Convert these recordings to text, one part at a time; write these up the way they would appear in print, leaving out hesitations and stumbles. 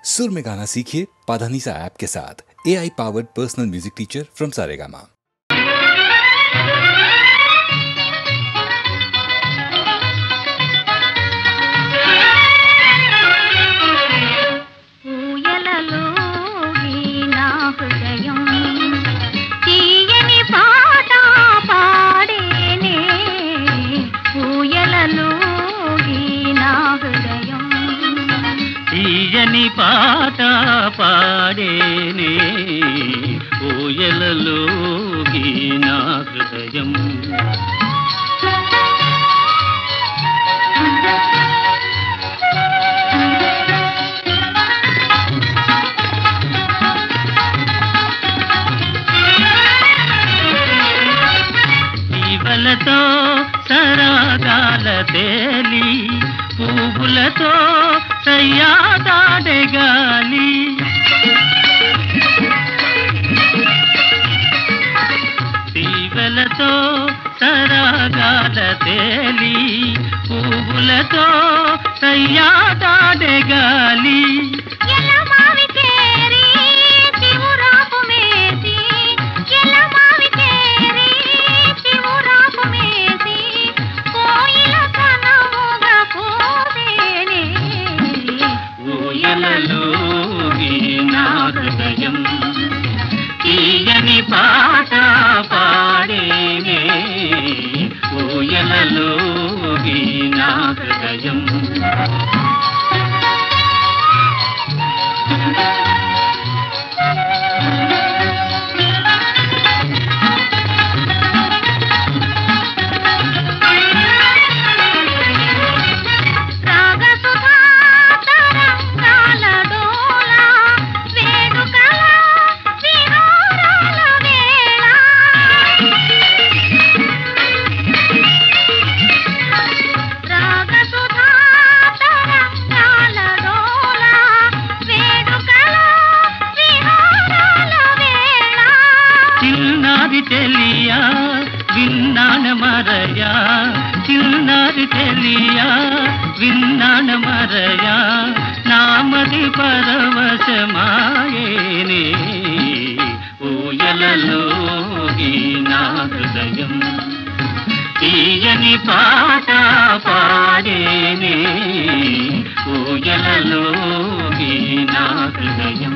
सुर में गाना सीखिए पाधानीसा ऐप के साथ। AI powered personal music teacher from Saregama. తీయని పాట పాడేనే ఊయలలోగి నా హృదయం. జీవలతో సరాగాల తేలి పువ్వులతో సయ్యాదాడే గాలి, తీవెలతో సరాగాల తేలి పువ్వులతో సయ్యాదాడే గాలి. తీయని పాట పాడేనే ఊయలలోగి నా హృదయం. తెలియా విన్నాన మరయా, చిన్నారి తెలియా విన్నాన మరయా, నామది పరవశమాయేనే ఊయలలోగి నా హృదయం. తీయని పాట పాడేనే ఊయలలోగి నా హృదయం.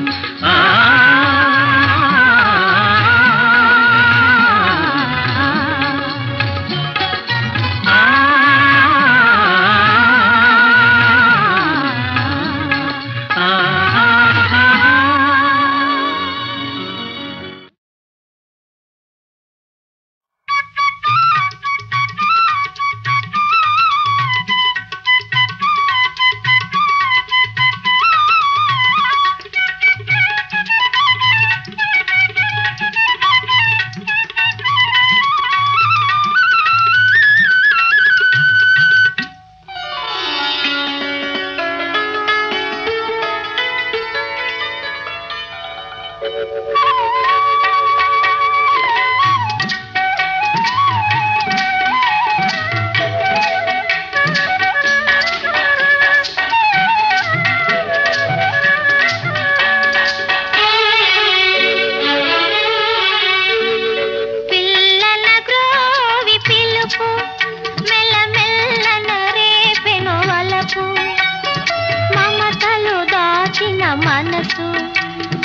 మనసు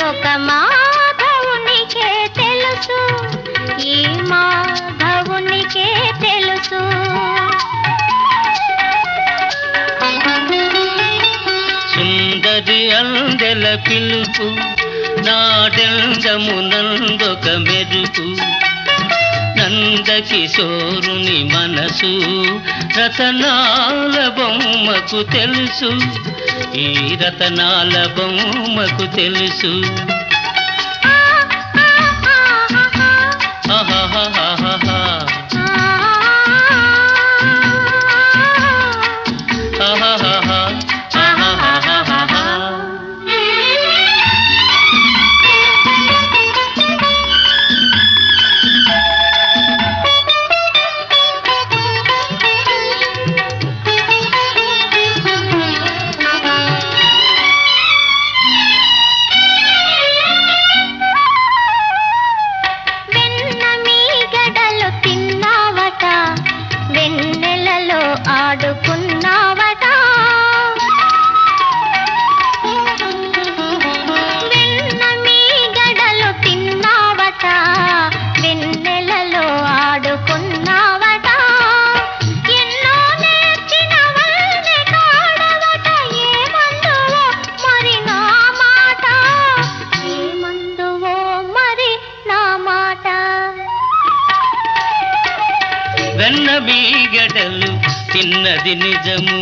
ఒక మాధవునికే తెలుసు, ఈ మాధవునికే తెలుసు. సుందరి అందెల పిలుపు నాడెందమునందొక మెరుపు, నందకిశోరుని మనసు రతనాల బొమ్మకు తెలుసు, ఈ రతనాల బొమ్మకు తెలుసు. వెన్న మీగడలు తిన్నది నిజము,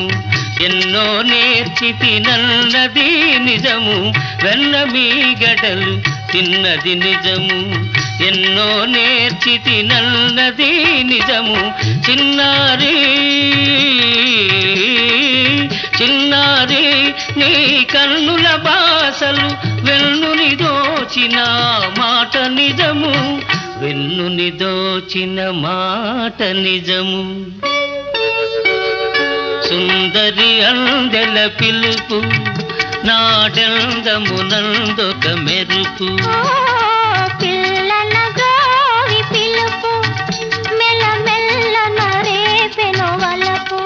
ఎన్నో నేర్చి తినన్నది నిజము. వెన్న మీగడలు తిన్నది నిజము, ఎన్నో నేర్చి తినన్నది నిజము. చిన్నారి చిన్నారి నీ కన్నుల బాసలు వెన్నుని దోచిన మాట నిజము, వెన్నుని దోచిన మాట నిజము. సుందరి అందెల పిలుపు నాడెందమునందొక మెరుపు. పిల్లన గోవి పిలుపు మెల్ల మెల్ల నరేపెను వలపు.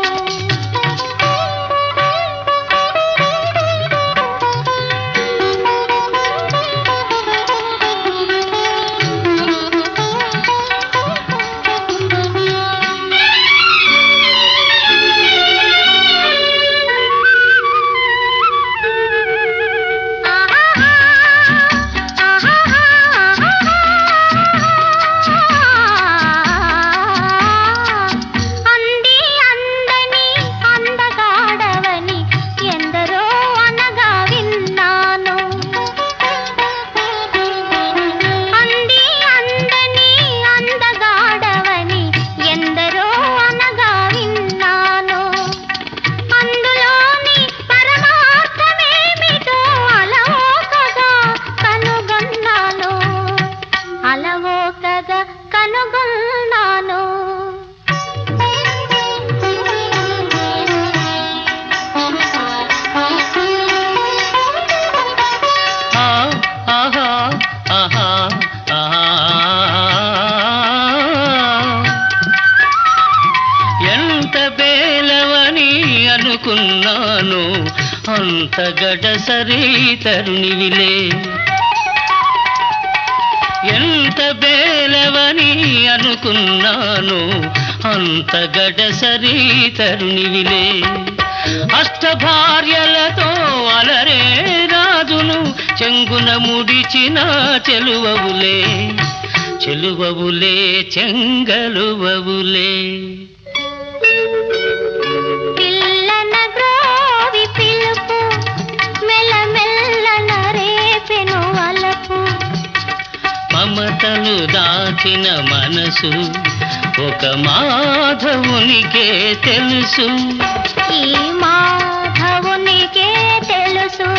అనుకున్నాను అంత గడసరి తరుణివిలే, ఎంత బేలవని అనుకున్నాను అంత గడసరి తరుణివిలే. అష్టభార్యలతో అలరే రాజును చెంగున ముడిచిన చెలువవులే, చెలువవులే చెంగలువవులే. మమతలు దాచిన మనసు ఒక మాధవునికే తెలుసు, ఈ మాధవునికే తెలుసు.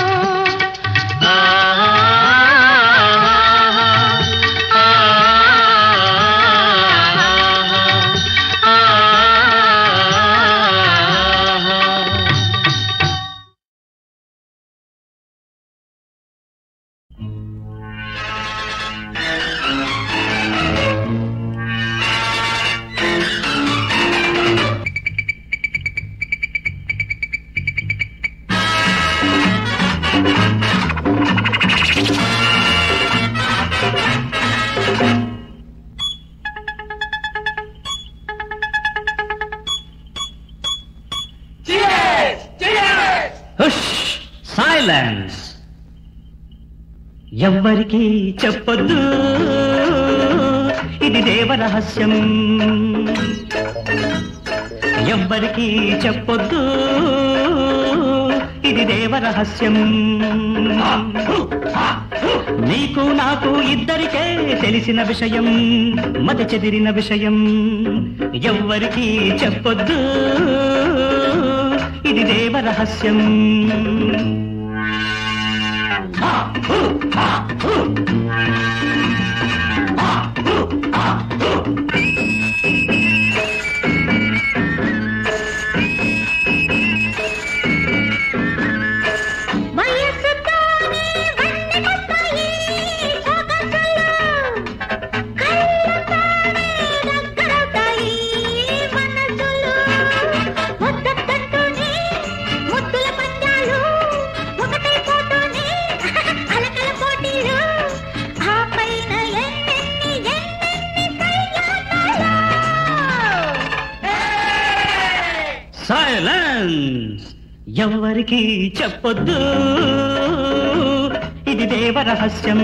సైలెన్స్. ఎవ్వరికీ చెప్పొద్దు ఇది దేవరహస్యం, ఎవ్వరికీ చెప్పొద్దు ఇది దేవరహస్యం. నీకు నాకు ఇద్దరికే తెలిసిన విషయం, మతి చెదిరిన విషయం. ఎవ్వరికీ చెప్పొద్దు ఇది దేవరహస్యం. సైలెన్స్. ఎవ్వరికీ చెప్పొద్దు ఇది దేవరహస్యం.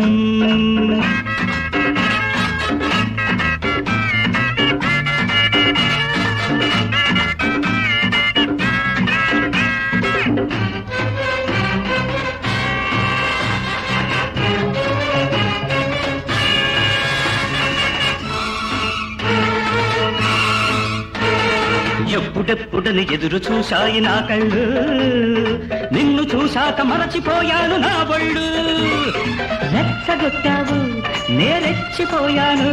ఎప్పుడెప్పుడని ఎదురు చూశాయి నా కళ్ళు, నిన్ను చూశాక మరచిపోయాను నా బళ్ళు. రెచ్చగొట్టావు నేరెచ్చిపోయాను,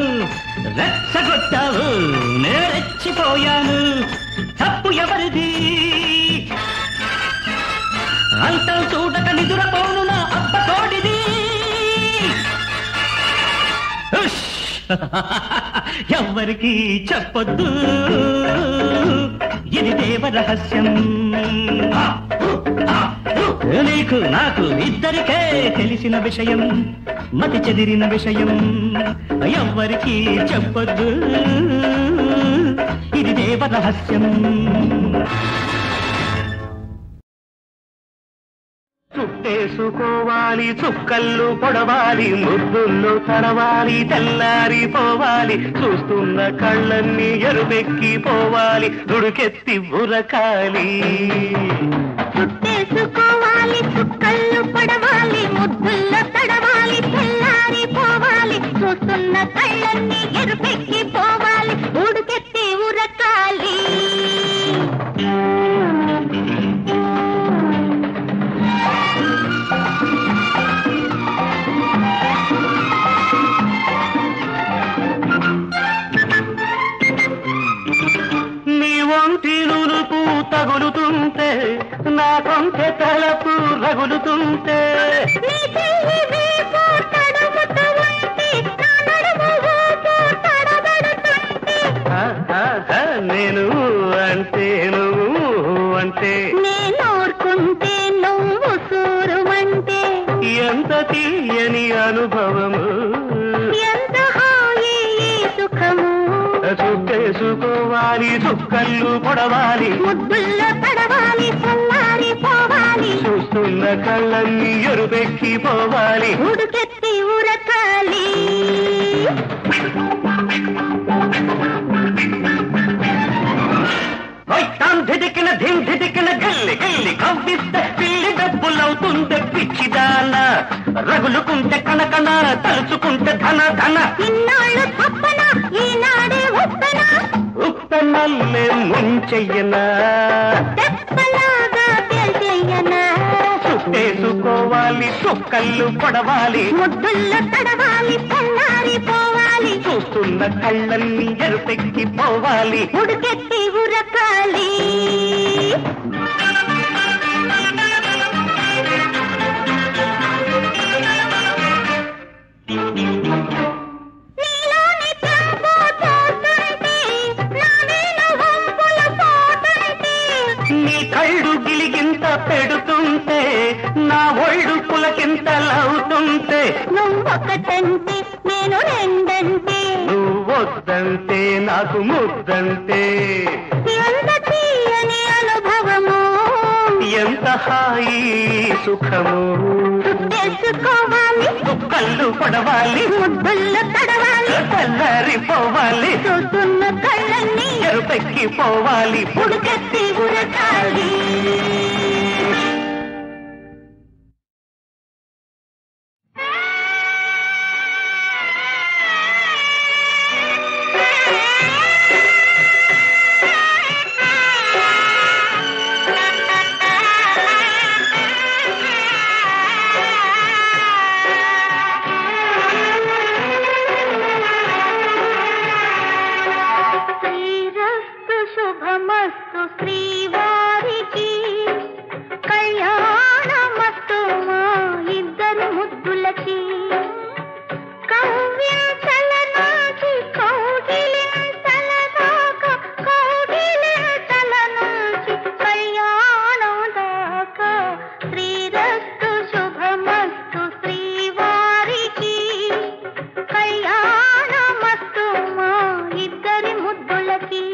రెచ్చగొట్టావు నేరెచ్చిపోయాను. తప్పు ఎవరిది అంతం చూడక నిదురపోను నా అబ్బ తోడిది. ఎవ్వరికి చెప్పొద్దు ఇది దేవ రహస్యం, నీకు నాకు ఇద్దరికే తెలిసిన విషయం, మతి చెదిరిన విషయం. ఎవ్వరికి చెప్పొద్దు ఇది దేవ రహస్యం. చుట్టేసుకోవాలి, చుక్కళ్ళు పొడవాలి, ముద్దుల్లో తడవాలి, తెల్లారిపోవాలి, చూస్తున్న కళ్ళన్నీ ఎరుపెక్కి పోవాలి, దుడుకెత్తి ఉరకాలి. చుట్టేసుకోవాలి, చుక్కళ్ళు పొడవాలి, ముద్దుల్లో తడవాలి, తెల్లారిపోవాలి, చూస్తున్న కళ్ళన్నీ ఎరుపెక్కి పోవాలి, ఉడుకెత్తి ఉరకాలి. తగులుతుంటే నా కొంచె తలపు రగులుతుంటే, నేను అంటే నువ్వు అంటే, నేను ఊరుకుంటే నువ్వు సూరుమంటే, ఎంత తీయని అనుభవము, ఎంత హాయి సుఖము. చుట్టేసుకోవాలి, చుక్కళ్ళు పొడవాలి, ముద్దుల్లో తడవాలి, చల్లారిపోవాలి, చూస్తున్న కళ్ళన్నీ ఎరుపెక్కి పోవాలి, ఉడుకెత్తి ఉరకాలి. ధిదికిన ధిమ్ ధిదికిన గల్లి గల్లి కవ్విస్తే పిల్లి డబ్బులవుతుంటే పిచ్చిదాన, రగులుకుంటే కనకన, తలుచుకుంటే ధన ధన. ఇన్నాళ్ళు తప్పన ఈనాడే ఉప్పన, ఉప్పనల్లే ముంచెయ్యనా, తెప్పలాగా తెలియనా. చుట్టేసుకోవాలి, చుక్కళ్ళు పొడవాలి, ముద్దుల్లో తడవాలి, చల్లారిపోవాలి, చూస్తున్న కళ్ళన్నీ ఎరుపెక్కి పోవాలి, ఉడుకెత్తి ఉరకాలి. నీలోని చెంపు చూస్తుంటే, నావేను వంపుల పోతుంటే, నీ కళ్ళు గిలిగింత పెడుతుంటే, నా ఒళ్ళు పులకింతలవుతుంటే, నువ్వొకటంటే నేను రెండంటే, నువ్వొద్దంటే నాకు ముద్దంటే, ఎంత తీయని అనుభవము, ఎంత హాయి సుఖము. చుట్టేసుకోవాలి, కళ్ళు పడవాలి, ముద్దుల్లో తడవాలి, తెల్లారిపోవాలి, చూస్తున్న కళ్ళన్నీ ఎరుపెక్కి పోవాలి, ఉడుకెత్తి ఉరకాలి. శ్రీరస్తు శుభమస్తు శ్రీవారికి, కళ్యాణమస్తు మా ఇద్దరు ముద్దులకి, కవ్యంతల నుంచి కౌగిలింతల దాకా, కౌగిలింతల నుంచి కళ్యాణం దాకా, శ్రీరస్తు శుభమస్తు శ్రీవారికి, కళ్యాణమస్తు మా ఇద్దరి ముద్దులకి.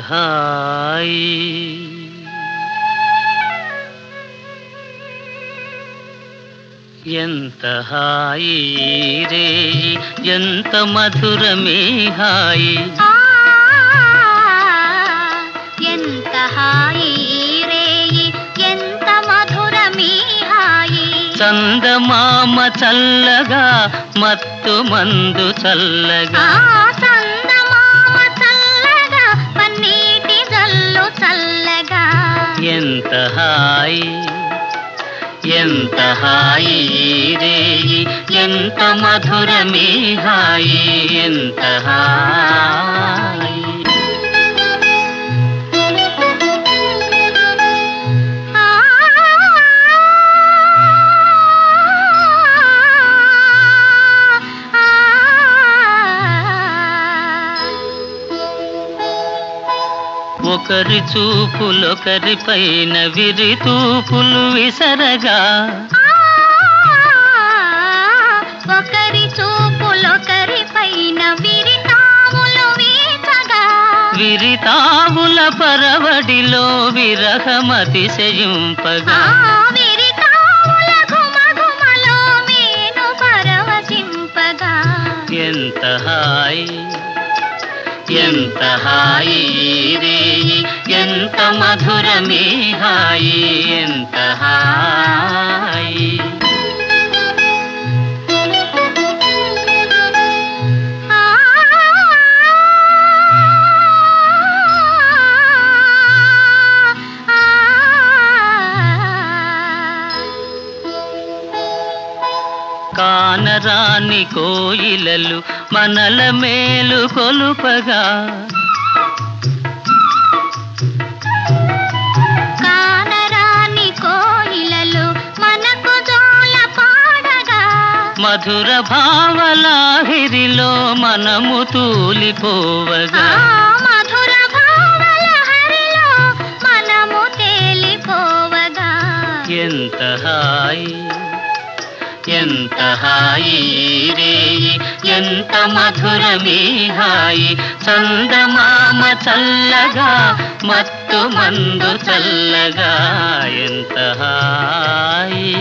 హాయి ఎంత హాయి రే ఎంత మధురమే హాయి ఎంత హాయి రేయి ఎంత మధురమీ హాయి చందమామ చల్లగా మత్తు మందు చల్లగా చందమామ చల్లగా పన్నీటి జల్లు చల్లగా ఎంత హాయి రే ఎంత మధురమే హాయి ఎంత హాయి ఒకరి చూపులొకరి పైన విరి తూపులు విసరగా ఒకరి చూపులొకరి పైన విరితాములు వీచగా విరితావుల పరవడిలో విరహమతిశయింపగా విరితాముల ఘుమఘుమలో మేను పరవశింపగా ఎంత హాయి రే ఎంత మధురమే హాయి ఎంత హాయి కానరాని కోయిలలు మనల మేలు కొలుపగా కానరాని కోయిలలు మనకు జోల పాడగా మధుర భావలాహిరిలో మనము తూలిపోవగా మధుర భావల హరిలో మనము తేలిపోవగా ఎంత హాయి రే ఎంత మధురమే హాయి చందమామ చల్లగా మత్తు మందు చల్లగా ఎంత హాయి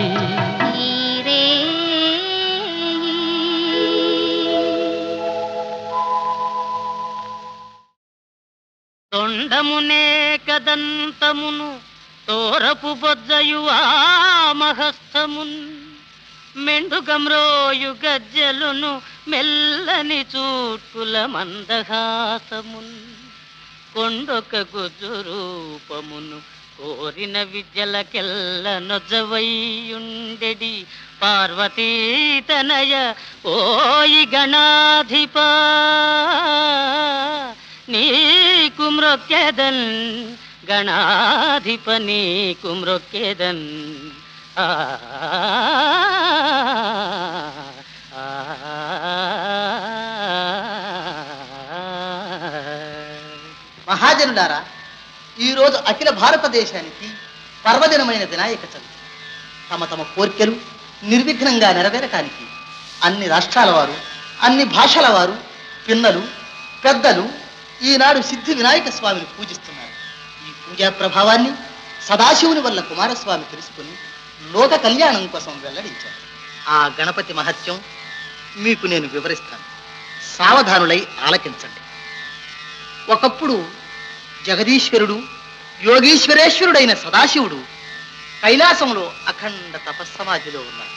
తొండమునే కదంతమును తోరపు బొజ్జయు ఆ మహస్తమున్ మెండుగమ్రోయు గజ్జలును మెల్లని చూట్కుల మందహాసమున్ కొండొక గుజ్జు రూపమును కోరిన విద్యలకెల్ల నొజ్జవయ్యుండెడి పార్వతీతనయ ఓయి గణాధిపా నీకు మ్రొక్కెదన్ గణాధిప నీకు మ్రొక్కెదన్ మహాజనులారా, ఈరోజు అఖిల భారతదేశానికి పర్వదినమైన వినాయక చవితి. తమ తమ కోర్కెలు నిర్విఘ్నంగా నెరవేరటానికి అన్ని రాష్ట్రాల వారు, అన్ని భాషల వారు, పిన్నలు పెద్దలు ఈనాడు సిద్ధి వినాయక స్వామిని పూజిస్తున్నారు. ఈ పూజా ప్రభావాన్ని సదాశివుని వల్ల కుమారస్వామి తెలుసుకుని లోక కళ్యాణం కోసం వెల్లడించారు. ఆ గణపతి మహత్యం మీకు నేను వివరిస్తాను. సావధానులై ఆలకించండి. ఒకప్పుడు జగదీశ్వరుడు, యోగీశ్వరేశ్వరుడైన సదాశివుడు కైలాసంలో అఖండ తపస్సమాధిలో ఉన్నారు.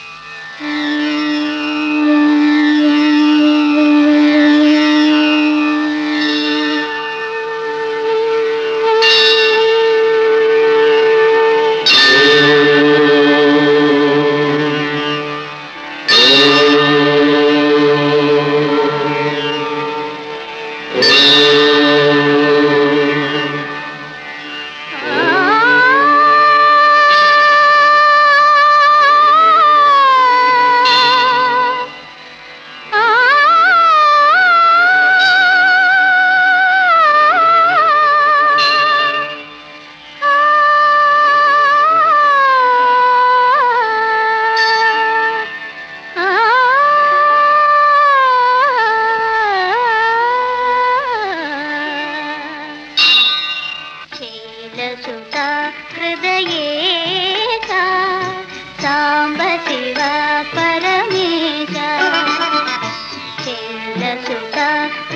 हृदयेश साम्ब शिव परमेश शैलसुत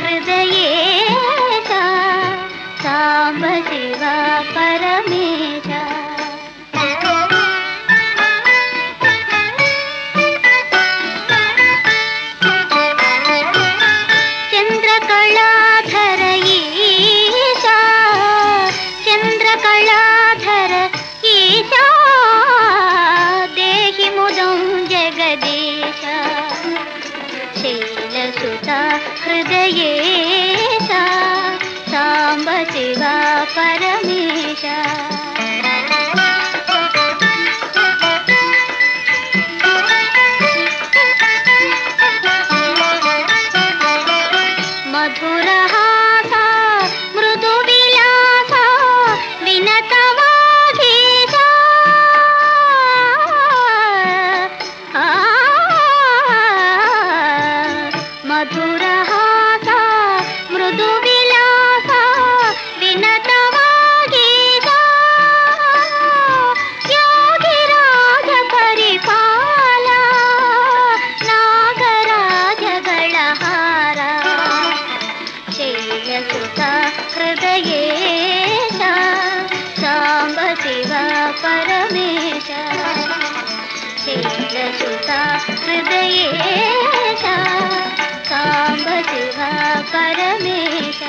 हृदयेश साम्ब शिव परमेश चंद्रकलाधर ईशा चंद्रकलाधर ईशा देहि मुदं जगदीश शैलसुत हृदयेश साम्ब शिव परमेश मधुरहास मृदुविलास विनतवागीश मधुरहास मृदुविलास विनतवागीश योगिराज परिपाल नागराजगळहार शैलसुत हृदयेश साम्ब शिव परमेश शैलसुत हृदयेश साम्ब शिव परमेश